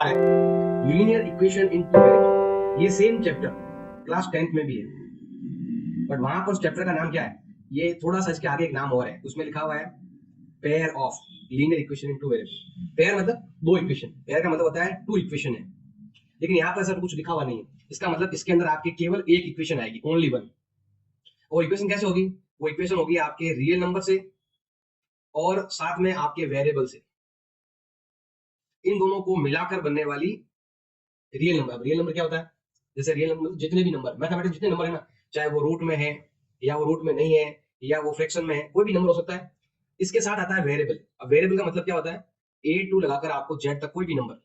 Linear equation इन two variable, ये same chapter class 10th में भी है, बट वहां पर चैप्टर का नाम क्या है, ये थोड़ा सा इसके आगे एक नाम और है, उसमें लिखा हुआ है pair of linear equation in two variable. Pair मतलब दो इक्वेशन, पेयर का मतलब होता है टू इक्वेशन है, लेकिन यहाँ पर ऐसा कुछ लिखा हुआ नहीं है। इसका मतलब इसके अंदर आपके केवल एक इक्वेशन आएगी, ओनली वन। और इक्वेशन कैसे होगी? वो इक्वेशन होगी आपके रियल नंबर से और साथ में आपके वेरिएबल से, इन दोनों को मिलाकर बनने वाली रियल नंबर। रियल नंबर क्या होता है? जैसे रियल नंबर जितने भी नंबर, मैथमेटिक्स जितने नंबर है ना, चाहे वो रूट में है या वो रूट में नहीं है या वो फ्रैक्शन में है, कोई भी नंबर हो सकता है। इसके साथ आता है वेरिएबल। अब वेरिएबल का मतलब क्या होता है? ए टू लगाकर आपको जेड तक कोई भी नंबर,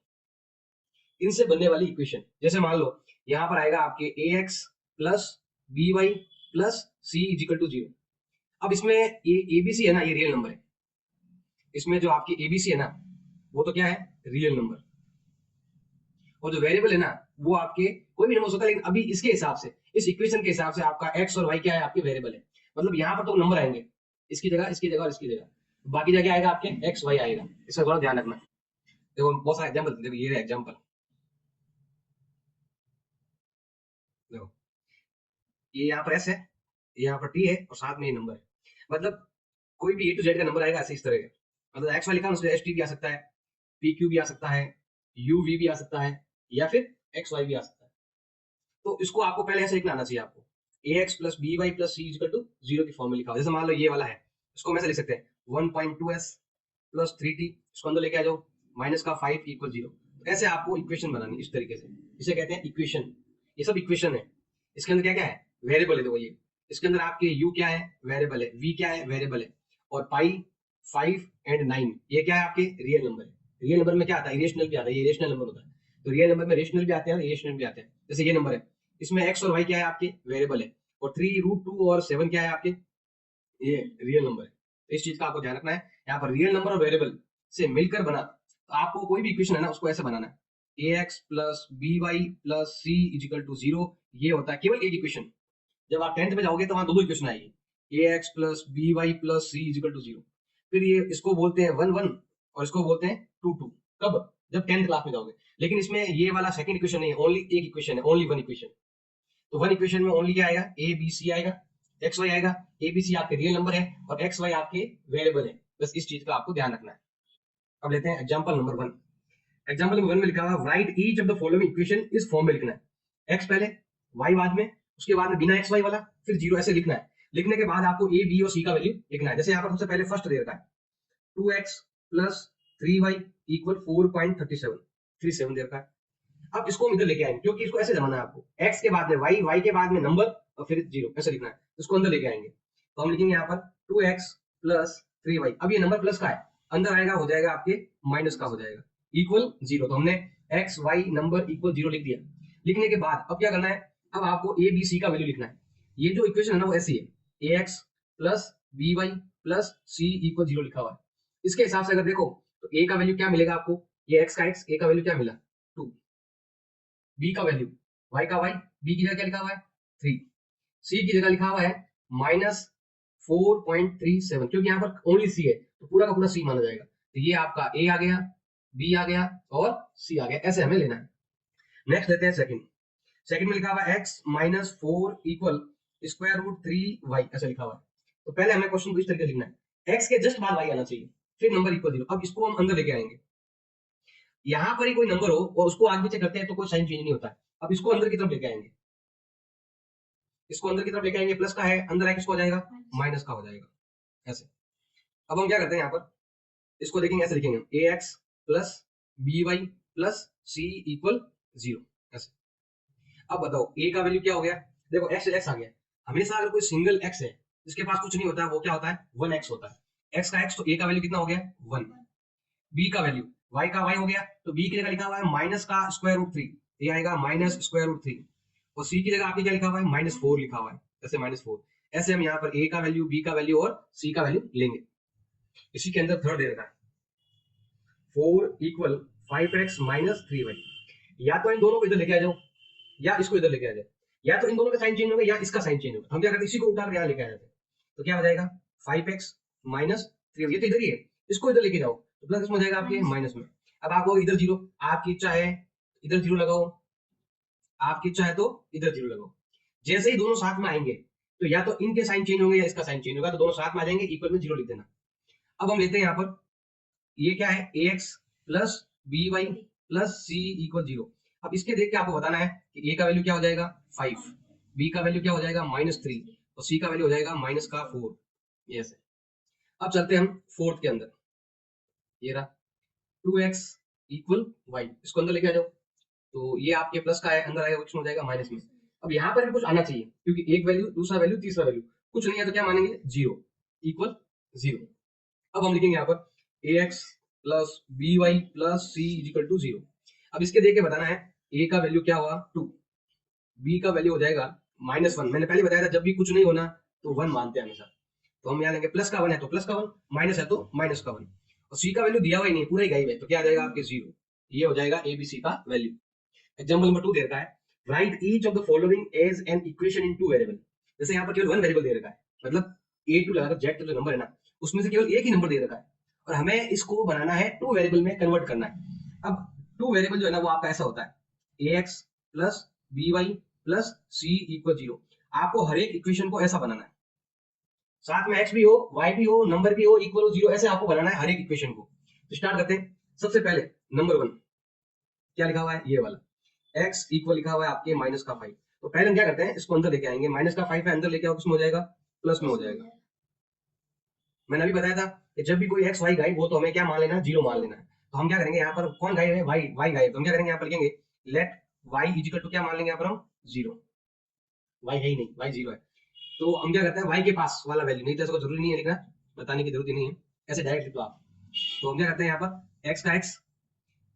इनसे बनने वाली इक्वेशन। जैसे मान लो यहाँ पर आएगा आपके A x plus B y plus C equal to zero. अब इसमें ये एबीसी है ना, ये रियल नंबर है। इसमें जो आपकी एबीसी है ना, वो तो क्या है? Real number. और जो वेरिएबल है ना, वो आपके कोई भी नंबर हो सकता है, लेकिन अभी इसके हिसाब से, इस इक्वेशन के हिसाब से आपका एक्स और वाई क्या है? आपके वेरिएबल है। मतलब यहाँ पर तो नंबर आएंगे, इसकी जगह, इसकी जगह और इसकी जगह, बाकी जगह आएगा आपके एक्स वाई आएगा। इसका थोड़ा ध्यान रखना। देखो बहुत सारे एग्जाम्पल, देखो ये एग्जाम्पल, देखो ये यहाँ पर एस है, ये यहाँ पर टी है और साथ में ये नंबर है। मतलब कोई भी ए टू जेड का नंबर आएगा ऐसे इस तरह का। मतलब एक्स वाई लिखा उसमें एस टी भी आ सकता है, पी क्यू भी आ सकता है, यू वी भी आ सकता है, या फिर एक्स वाई भी आ सकता है। तो इसको आपको पहले ऐसे लिखना आना चाहिए आपको, A x plus B y plus C equal to zero की फॉर्म में लिखा हो। जैसे मान लो ये वाला है, इसको हम ऐसे लिख सकते हैं 1.2s प्लस 3t, इसको अंदर लेके आ जाओ, माइनस का 5 इक्वल जीरो। ऐसे आपको इक्वेशन बनानी इस तरीके से, इसे कहते हैं इक्वेशन। ये सब इक्वेशन है। इसके अंदर क्या क्या है? वेरिएबल है। देखो ये, इसके अंदर आपके u क्या है? वेरिएबल है। v क्या है? वेरिएबल है। और पाई, 5 एंड 9 ये क्या है? आपके रियल नंबर है। रियल नंबर में क्या आता है? इरेशनल भी आता है, ये इरेशनल नंबर होता है। तो रियल नंबर में रेशनल भी आते हैं और इरेशनल भी आते हैं। जैसे ये नंबर है, इसमें एक्स और वाई क्या है? आपके वेरिएबल है। और 3√2 और 7 क्या है? आपके ये रियल नंबर है। तो इस चीज का आपको ध्यान रखना है। यहाँ पर रियल नंबर और वेरिएबल से मिलकर बना, तो आपको कोई भी इक्वेशन है ना, उसको ऐसे बनाना है, A x plus B y plus C equal to zero. ये होता है केवल एक इक्वेशन। जब आप 10th में जाओगे तो वहां दो इक्वेशन आएगी, A x plus B y plus C equal to zero. फिर ये, इसको बोलते हैं 1 1 और इसको बोलते हैं 2 2। कब? जब 10th क्लास में जाओगे। लेकिन इसमें ये वाला सेकंड इक्वेशन नहीं है, ओनली एक इक्वेशन है, ओनली वन इक्वेशन। तो वन इक्वेशन में ओनली क्या आएगा? ए बी सी आएगा, एक्स वाई आएगा। ए बी सी आपके रियल नंबर है और एक्स वाई आपके वेरिएबल है। बस इस चीज का आपको ध्यान रखना है। अब लेते हैं एग्जांपल नंबर 1। एग्जांपल नंबर 1 में लिखा हुआ right each of the following equation इस फॉर्म में लिखना है। एक्स पहले, वाई बाद में, उसके बाद में बिना एक्स वाई वाला, फिर जीरो, ऐसे लिखना है। लिखने के बाद आपको ए बी और सी का वैल्यू लिखना है। जैसे यहाँ पर सबसे पहले फर्स्ट दे रखा है 2x प्लस 3y इक्वल 4.37 दे रखा है। अब इसको हम इधर लेके आएंगे, क्योंकि इसको ऐसे जमाना है आपको, x के बाद में y, y के बाद में नंबर और फिर जीरो, ऐसे लिखना है। इसको अंदर लेके आएंगे तो हम लिखेंगे यहाँ पर 2x प्लस 3y। अब ये नंबर प्लस का है, अंदर आएगा हो जाएगा आपके माइनस का हो जाएगा, इक्वल जीरो। तो हमने x y number equal zero लिख दिया। लिखने के बाद अब क्या करना है? अब आपको ए बी सी का वैल्यू लिखना है। ये जो इक्वेशन है ना, वो ऐसी है, A x plus B y plus C equal zero लिखा हुआ है। इसके हिसाब से अगर देखो तो ए का वैल्यू क्या मिलेगा आपको? ये एक्स का एक्स, ए का वैल्यू क्या मिला? 2। बी का वैल्यू, वाई का वाई, बी की जगह क्या लिखा हुआ है? 3। सी की जगह लिखा हुआ है -4.37, क्योंकि यहाँ पर ओनली सी है तो पूरा का पूरा सी माना जाएगा। तो ये आपका ए आ गया, बी आ गया और सी आ गया। ऐसे हमें लेना है। नेक्स्ट लेते हैं सेकंड। सेकंड में लिखा हुआ है x minus 4 equal square root 3y, ऐसा लिखा हुआ है। तो पहले हमें क्वेश्चन को इस तरीके से लिखना है, एक्स के जस्ट बाद वाई आना चाहिए, फिर नंबर इक्वल जीरो। अब इसको हम अंदर लेके आएंगे। यहाँ पर ही कोई नंबर हो और उसको आगे पीछे करते हैं तो कोई साइन चेंज नहीं होता है। अब इसको अंदर की तरफ लेके आएंगे, इसको अंदर की तरफ लेके आएंगे, प्लस का है, अंदर आके किसको हो जाएगा? माइनस का हो जाएगा, ऐसे। अब हम क्या करते हैं यहाँ पर, इसको देखेंगे, ऐसे लिखेंगे A x plus B y plus C equal zero, ऐसे। अब बताओ ए का वैल्यू क्या हो गया? देखो एक्स एक्स आ गया। हमेशा अगर कोई सिंगल एक्स है जिसके पास कुछ नहीं होता है, वो क्या होता है? 1x होता है। एक्स का एक्स, तो ए का वैल्यू कितना हो गया? 1। बी का वैल्यू, वाई का वाई हो गया, तो बी की जगह लिखा हुआ है माइनस का स्क्वायर रूट 3, ये आएगा -√3। और सी की जगह आपकी क्या लिखा हुआ है? -4 लिखा हुआ है, जैसे -4। ऐसे हम यहाँ पर ए का वैल्यू, बी का वैल्यू और सी का वैल्यू लेंगे। इसी के अंदर थर्ड दे रखा है 4 इक्वल 5x माइनस 3y। या तो इन दोनों को इधर लेके आ जाओ या इसको इधर लेके आ जाए, या तो इन दोनों का साइन चेंज होगा या इसका साइन चेंज होगा। हम क्या करते हैं, इसी को उठा कर यहाँ लेके आ जाते हैं। तो क्या हो जाएगा? 5x माइनस 3, ये तो इधर ही है, इसको इधर लेके जाओ तो प्लस इसमें हो जाएगा आपके माइनस में। अब आपको इधर जीरो, आपकी इच्छा है इधर जीरो लगाओ, आपकी इच्छा है तो इधर जीरो लगाओ। जैसे ही दोनों साथ में आएंगे तो या तो इनके साइन चेंज होंगे या इसका साइन चेंज होगा, तो दोनों साथ में आ जाएंगे, इक्वल में जीरो लिख देना। अब हम लेते हैं यहाँ पर, ये क्या है, A x plus B y plus C equal zero. अब इसके देख के आपको बताना है कि ए का वैल्यू क्या हो जाएगा 5, बी का वैल्यू क्या हो जाएगा -3 और सी का वैल्यू हो जाएगा -4। यस, अब चलते हैं हम फोर्थ के अंदर, ये रहा 2x इक्वल वाई, इसको अंदर लेके आ जाओ। तो ये आपके प्लस का है, अंदर आएगा कुछ हो जाएगा माइनस में। अब यहाँ पर भी कुछ आना चाहिए, क्योंकि एक वैल्यू दूसरा वैल्यू तीसरा वैल्यू कुछ नहीं है तो क्या मानेंगे, जीरो इक्वल जीरो। अब हम लिखेंगे यहाँ पर A x plus B y plus C equal to zero. अब इसके देख के बताना है, ए का वैल्यू क्या हुआ 2, बी का वैल्यू हो जाएगा -1। मैंने पहले बताया था जब भी कुछ नहीं होना तो 1 मानते हैं हमेशा, तो हम यहाँ लेंगे प्लस का 1 है तो प्लस का 1, माइनस है तो माइनस का 1, और सी का वैल्यू दिया हुआ ही नहीं, पूरा ही गायब है, तो क्या आ जाएगा आपके जीरो। ये हो जाएगा एबीसी का वैल्यू। एग्जाम्पल नंबर 2 दे रखा है, right each of the following as an equation in 2 variable. जैसे यहाँ पर केवल 1 वेरिएबल दे रखा है, मतलब ए टू लगाकर जेड तक जो नंबर है ना, उसमें से केवल एक ही नंबर दे रखा है, और हमें इसको बनाना है 2 वेरिएबल में कन्वर्ट करना है। अब 2 वेरिएबल जो है ना वो आपका ऐसा होता है A x plus B y plus C equal zero. आपको हर एक इक्वेशन को ऐसा बनाना है, साथ में एक्स भी हो, वाई भी हो, नंबर भी हो, इक्वल हो जीरो, ऐसे आपको बनाना है हर एक इक्वेशन को। तो स्टार्ट करते हैं। सबसे पहले नंबर 1 क्या लिखा हुआ है, ये वाला x इक्वल लिखा हुआ है आपके -5। तो पहले हम क्या करते हैं, इसको अंदर लेके आएंगे, -5 है अंदर लेके आओ, किसमें हो जाएगा, प्लस में हो जाएगा। मैंने अभी बताया था कि जब भी कोई x y गायब हो तो हमें क्या मान लेना है, जीरो मान लेना है। तो हम क्या करेंगे, यहाँ पर कौन गायब है, y गायब, तो हम क्या करेंगे, यहाँ पर लिखेंगे लेट y इक्वल टू क्या मान लेंगे यहाँ पर हम, जीरो। y है ही नहीं, y जीरो है, तो हम क्या करते हैं y के पास वाला वैल्यू, नहीं तो ऐसा जरूरी नहीं है लिखना, बताने की जरूरत ही नहीं है, ऐसे डायरेक्ट लिख लो आप। तो हम क्या करते हैं यहाँ पर x का x,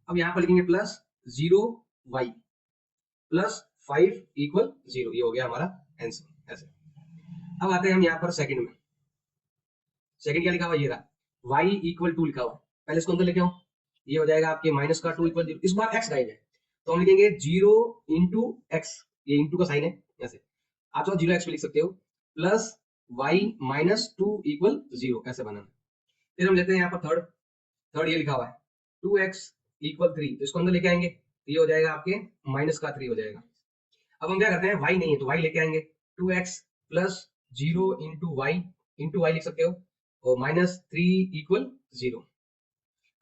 अब यहाँ पर लिखेंगे प्लस 0y प्लस 5 इक्वल 0, ये हो गया हमारा आंसर। ऐसे अब आते हैं हम यहाँ पर सेकंड में, सेकंड क्या लिखा हुआ, ये रहा y इक्वल 2 लिखा हुआ है, पहले इसको अंदर लेके आओ, ये हो जाएगा आपके -2 इक्वल 0। इस बार x गायब है तो हम लिखेंगे 0 इंटू एक्स, ये इंटू का साइन है ऐसे, आप चाहो 0x भी लिख सकते हो, प्लस y -2 इक्वल 0, ऐसे बनाना। फिर हम लेते हैं यहाँ पर थर्ड, थर्ड ये लिखा हुआ है 2x इक्वल 3, तो इसको अंदर लेके आएंगे, तो ये हो जाएगा आपके -3 हो जाएगा। अब हम क्या करते हैं, y नहीं है तो y लेके आएंगे, 2x प्लस 0 इंटू वाई लिख सकते हो, और -3 इक्वल 0।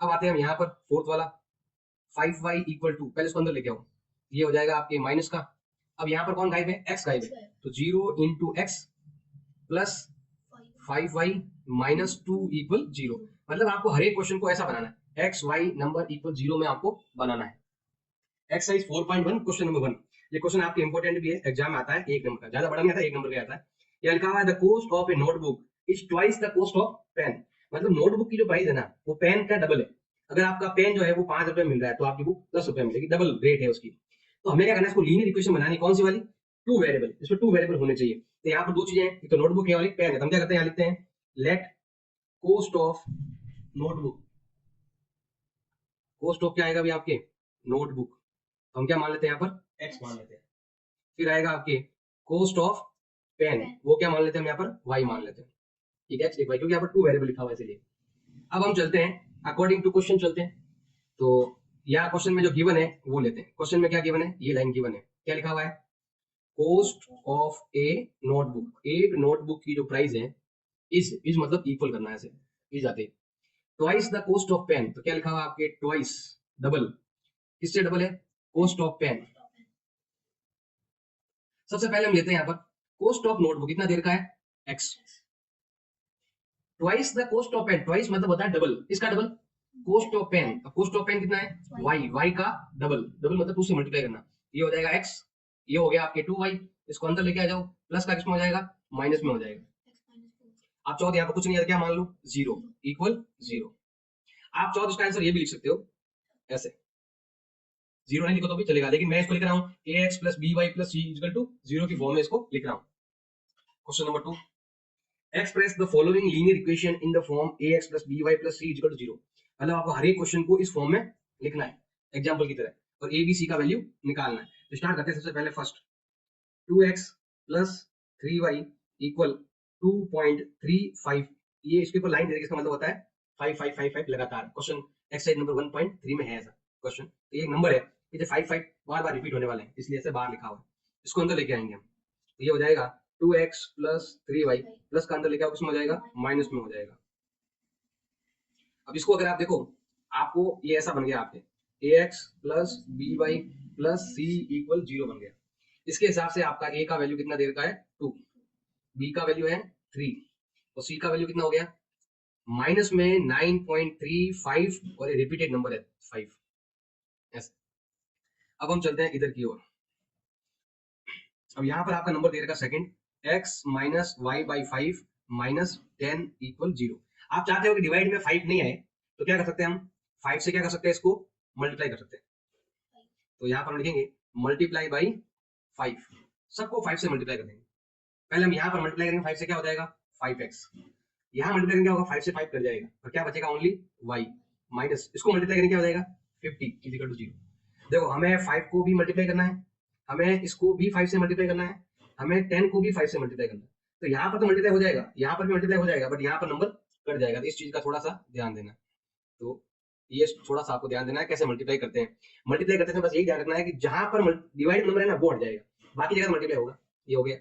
अब आते हैं हम यहाँ पर फोर्थ वाला 5y इक्वल 2, पहले इसको अंदर लेके आओ, ये हो जाएगा आपके माइनस का। अब यहाँ पर कौन गायब है, x गायब है, तो 0 into x plus 5y -2 equal 0। मतलब आपको हर एक क्वेश्चन को ऐसा बनाना है, x y नंबर इक्वल 0 में आपको बनाना है। एक्सरसाइज 4.1 क्वेश्चन नंबर 1, ये क्वेश्चन आपके इंपॉर्टेंट भी है, एग्जाम में आता है 1 नंबर का, ज्यादा बड़ा नहीं आता, 1 नंबर का आता है। ये लिखा हुआ है the cost of a notebook is twice the cost of pen. मतलब नोटबुक की जो प्राइस है ना वो पेन का डबल है। अगर आपका पेन जो है वो 5 रुपए मिल रहा है तो आपकी बुक 10 रुपए मिलेगी, डबल रेट है उसकी। तो हमें क्या करना है, इसको लीनियर इक्वेशन बनानी, कौन सी वाली, 2 वेरिएबल, इसमें 2 वेरिएबल होने चाहिए। तो यहाँ पर दो चीजें हैं, एक तो नोटबुक है और एक पेन है, तो हम क्या करते हैं, यहाँ लिखते हैं let cost of notebook, cost of क्या आएगा अभी आपके, नोटबुक, तो हम क्या मान लेते हैं यहाँ पर x मान लेते हैं। फिर आएगा आपके कॉस्ट ऑफ पेन, वो क्या मान लेते हैं हम यहाँ पर y मान लेते हैं, ठीक है, x क्योंकि यहाँ पर 2 वेरिएबल लिखा हुआ है इसलिए। अब हम चलते हैं अकॉर्डिंग टू क्वेश्चन चलते हैं। तो यहाँ क्वेश्चन में जो गिवन है वो लेते हैं। क्वेश्चन में क्या गिवन है, ये लाइन गिवन है, क्या लिखा हुआ है, कॉस्ट ऑफ ए नोटबुक, एक नोटबुक की जो प्राइस है इज मतलब इक्वल करना है, ऐसे इज आते twice the cost of pen, तो क्या लिखा हुआ है आपके ट्वाइस, डबल, किससे डबल है, कॉस्ट ऑफ पेन। सबसे पहले हम लेते हैं यहाँ पर कॉस्ट ऑफ नोटबुक, कितना देर का है, x, twice the cost of pen, twice मतलब होता है डबल, इसका double cost of pen, cost of pen कितना है, y का डबल, डबल मतलब 2 से मल्टीप्लाई करना, ये हो जाएगा x, ये हो गया आपके 2y, इसको अंदर लेके आ जाओ, प्लस का किसमें हो जाएगा, माइनस में हो जाएगा। आप चाहो तो यहाँ पर कुछ नहीं है, क्या मान लो, 0 इक्वल 0। आप चाहो तो इसका आंसर ये भी लिख सकते हो ऐसे, 0 नहीं लिखो तो भी चलेगा, लेकिन मैं इसको लिख रहा हूँ ax plus by plus c equal to 0 की फॉर्म में इसको लिख रहा हूँ। Question number 2, express the following linear equation in the form ax plus by plus c equal to 0। मतलब आपको हर एक क्वेश्चन को इस फॉर्म में लिखना है एग्जाम्पल की तरह, और a b c का वैल्यू निकालना है। तो स्टार्ट करते हैं सबसे पहले first, 2x plus 3y equal 2.35, ये इसके ऊपर लाइन दे, इसका मतलब होता है 5 5 5 5 लगातार। क्वेश्चन एक्सरसाइज नंबर 1.3 में है ऐसा क्वेश्चन। तो ये एक नंबर है, ये 5 5 बार बार रिपीट होने वाले हैं, इसलिए ऐसे बाहर लिखा हुआ है। इसको अंदर लेके आएंगे हम, तो ये हो जाएगा 2x प्लस 3y, प्लस का अंदर लेके आओ, किसमें हो जाएगा, माइनस में हो जाएगा। अब इसको अगर आप देखो, आपको ये ऐसा बन गया आपके ax plus by plus c equal 0 बन गया। इसके हिसाब से आपका a का वैल्यू कितना दे रखा है 2, b का वैल्यू है 3 और c का वैल्यू कितना हो गया, माइनस में 9.35 और ये रिपीटेड नंबर है 5। ऐसे अब हम चलते हैं इधर की ओर। अब यहाँ पर आपका नंबर दे रखा second, x minus y by 5 minus 10 equal 0। आप चाहते हो कि डिवाइड में 5 नहीं आए, तो क्या कर सकते हैं हम, 5 से क्या कर सकते हैं, इसको मल्टीप्लाई कर सकते हैं। तो यहाँ पर हम लिखेंगे मल्टीप्लाई बाई 5, सबको 5 से मल्टीप्लाई कर देंगे। पहले हम यहाँ पर मल्टीप्लाई करेंगे 5 से, क्या हो जाएगा 5x, यहाँ मल्टीप्लाई करेंगे क्या होगा, 5 से 5 कट जाएगा और क्या बचेगा ओनली y, माइनस इसको मल्टीप्लाई करेंगे क्या हो जाएगा 50 इक्वल टू 0। देखो हमें 5 को भी मल्टीप्लाई करना है, हमें इसको भी 5 से मल्टीप्लाई करना है, हमें 10 को भी 5 से मल्टीप्लाई करना है। तो यहाँ पर तो मल्टीप्लाई हो जाएगा, यहाँ पर भी मल्टीप्लाई हो जाएगा, बट यहाँ पर नंबर कट जाएगा। तो इस चीज का थोड़ा सा ध्यान देना। तो ये थोड़ा सा आपको ध्यान देना है कैसे मल्टीप्लाई करते हैं। मल्टीप्लाई करते समय बस यही ध्यान रखना है कि जहां पर डिवाइड नंबर है ना वो हट जाएगा, बाकी जगह मल्टीप्लाई होगा। ये हो गया।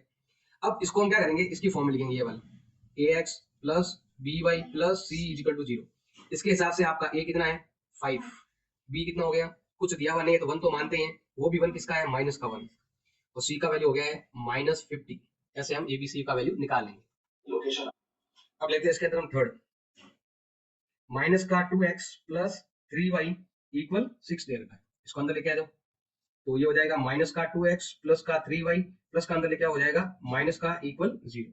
अब इसको हम क्या करेंगे, इसकी फॉर्म में लिखेंगे, ये वाला ax plus by plus c equal to 0। इसके हिसाब से आपका a कितना है 5, b कितना हो गया, कुछ दिया हुआ नहीं है तो 1 तो मानते हैं, वो भी 1 किसका है, माइनस का 1, और c का वैल्यू हो गया है माइनस 50। ऐसे हम abc का वैल्यू निकाल लेंगे। लोकेशन अब लेते हैं इसके अंदर हम थर्ड, माइनस का 2x प्लस 3y इक्वल 6 दे रखा है, इसको अंदर लेके आ जाओ। तो ये हो जाएगा माइनस का 2x प्लस का 3y प्लस का अंदर लेके हो जाएगा माइनस का इक्वल 0।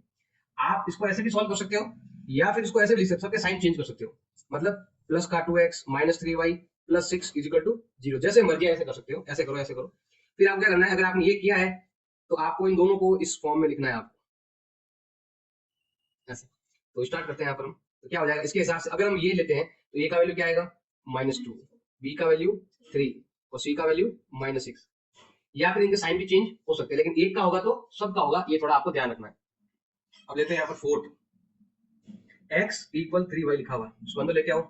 आप इसको ऐसे भी सॉल्व कर सकते हो या फिर इसको ऐसे भी लिख सकते हो, साइन चेंज कर सकते हो, मतलब प्लस का 2x minus 3y plus 6 equal to 0, जैसे मर्जी ऐसे कर सकते हो, ऐसे करो ऐसे करो। फिर आप क्या करना है, अगर आपने ये किया है तो आपको इन दोनों को इस फॉर्म में लिखना है आपको ऐसे। तो स्टार्ट करते हैं यहाँ पर हम, तो क्या हो जाएगा इसके हिसाब से, अगर हम ये लेते हैं तो ए का वैल्यू क्या आएगा -2, बी का वैल्यू 3 और सी का वैल्यू -6, या फिर इनके साइन भी चेंज हो सकते हैं, लेकिन एक का होगा तो सबका होगा, ये थोड़ा आपको ध्यान रखना है। अब लेते हैं यहाँ पर फोर्थ, x इक्वल 3y लिखा हुआ, इसको अंदर लेके आओ,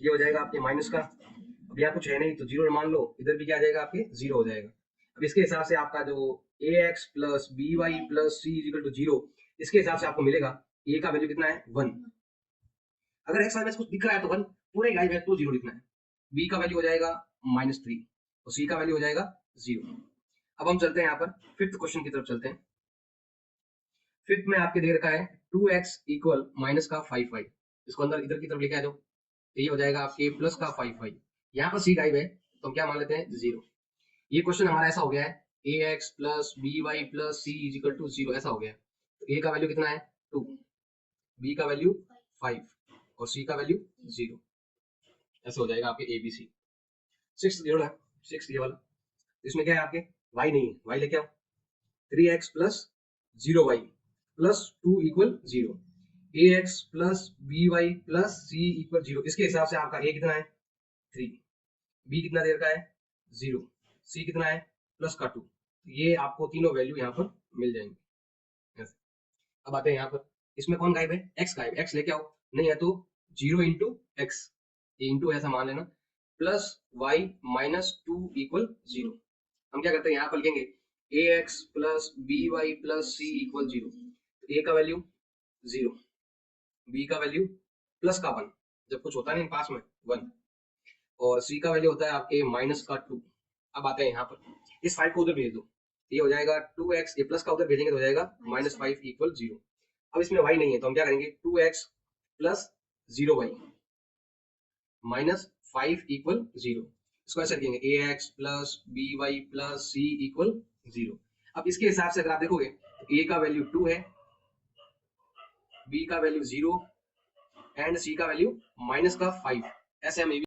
ये हो जाएगा आपके माइनस का, अब यहाँ कुछ है नहीं तो 0 मान लो, इधर भी क्या आ जाएगा आपके 0 हो जाएगा। अब इसके हिसाब से आपका जो ax plus by plus c equal to 0, इसके हिसाब से आपको मिलेगा a का वैल्यू कितना है 1, अगर x में कुछ दिख रहा है तो 1 पूरे गाइब है तो 0 लिखना है, b का वैल्यू हो जाएगा -3 और c का वैल्यू हो जाएगा 0। अब हम चलते हैं यहाँ पर फिफ्थ क्वेश्चन की तरफ चलते हैं। फिफ्थ में आपके दे रखा है 2x इक्वल माइनस का 5y, इसको अंदर इधर की तरफ लेके आ जाओ, तो ये हो जाएगा आपके प्लस का 5y, यहाँ पर c गाइब है तो हम क्या मान लेते हैं 0। ये क्वेश्चन हमारा ऐसा हो गया है ax plus by plus c equal to 0, ऐसा हो गया। तो a का वैल्यू कितना है 2, b का वैल्यू 5 और c का वैल्यू 0, ऐसे हो जाएगा आपके abc। सिक्स ये वाला, सिक्स ये वाला, इसमें क्या है आपके y नहीं है, y लेके आओ, 3x plus 0y plus 2 equal 0, ax plus by plus c equal 0, इसके हिसाब से आपका a कितना है 3, b कितना दे रखा है 0, c कितना है प्लस का 2, ये आपको तीनों वैल्यू यहाँ पर मिल जाएंगे। अब आते हैं यहाँ पर, इसमें कौन गायब है, x गायब, x लेके आओ, नहीं है तो 0 इंटू एक्स, ये इंटू ऐसा मान लेना, प्लस y माइनस 2 इक्वल 0। हम क्या करते हैं यहाँ पर लिखेंगे ax plus by plus c equal 0, a का वैल्यू 0, b का वैल्यू प्लस का 1, जब कुछ होता नहीं पास में 1, और c का वैल्यू होता है आपके माइनस का 2। अब आते हैं यहाँ पर, इस 5 को उधर भेज दो, ये हो जाएगा 2x, ये प्लस का उधर भेजेंगे तो हो जाएगा -5 इक्वल 0। अब इसमें y नहीं है तो हम क्या करेंगे 2x plus 0y minus 5 equal 0, इसको ऐसे लिखेंगे ax plus by plus c equal 0। अब इसके हिसाब से अगर आप देखोगे तो a का वैल्यू 2 है, b का वैल्यू 0 एंड c का वैल्यू -5, ऐसे हम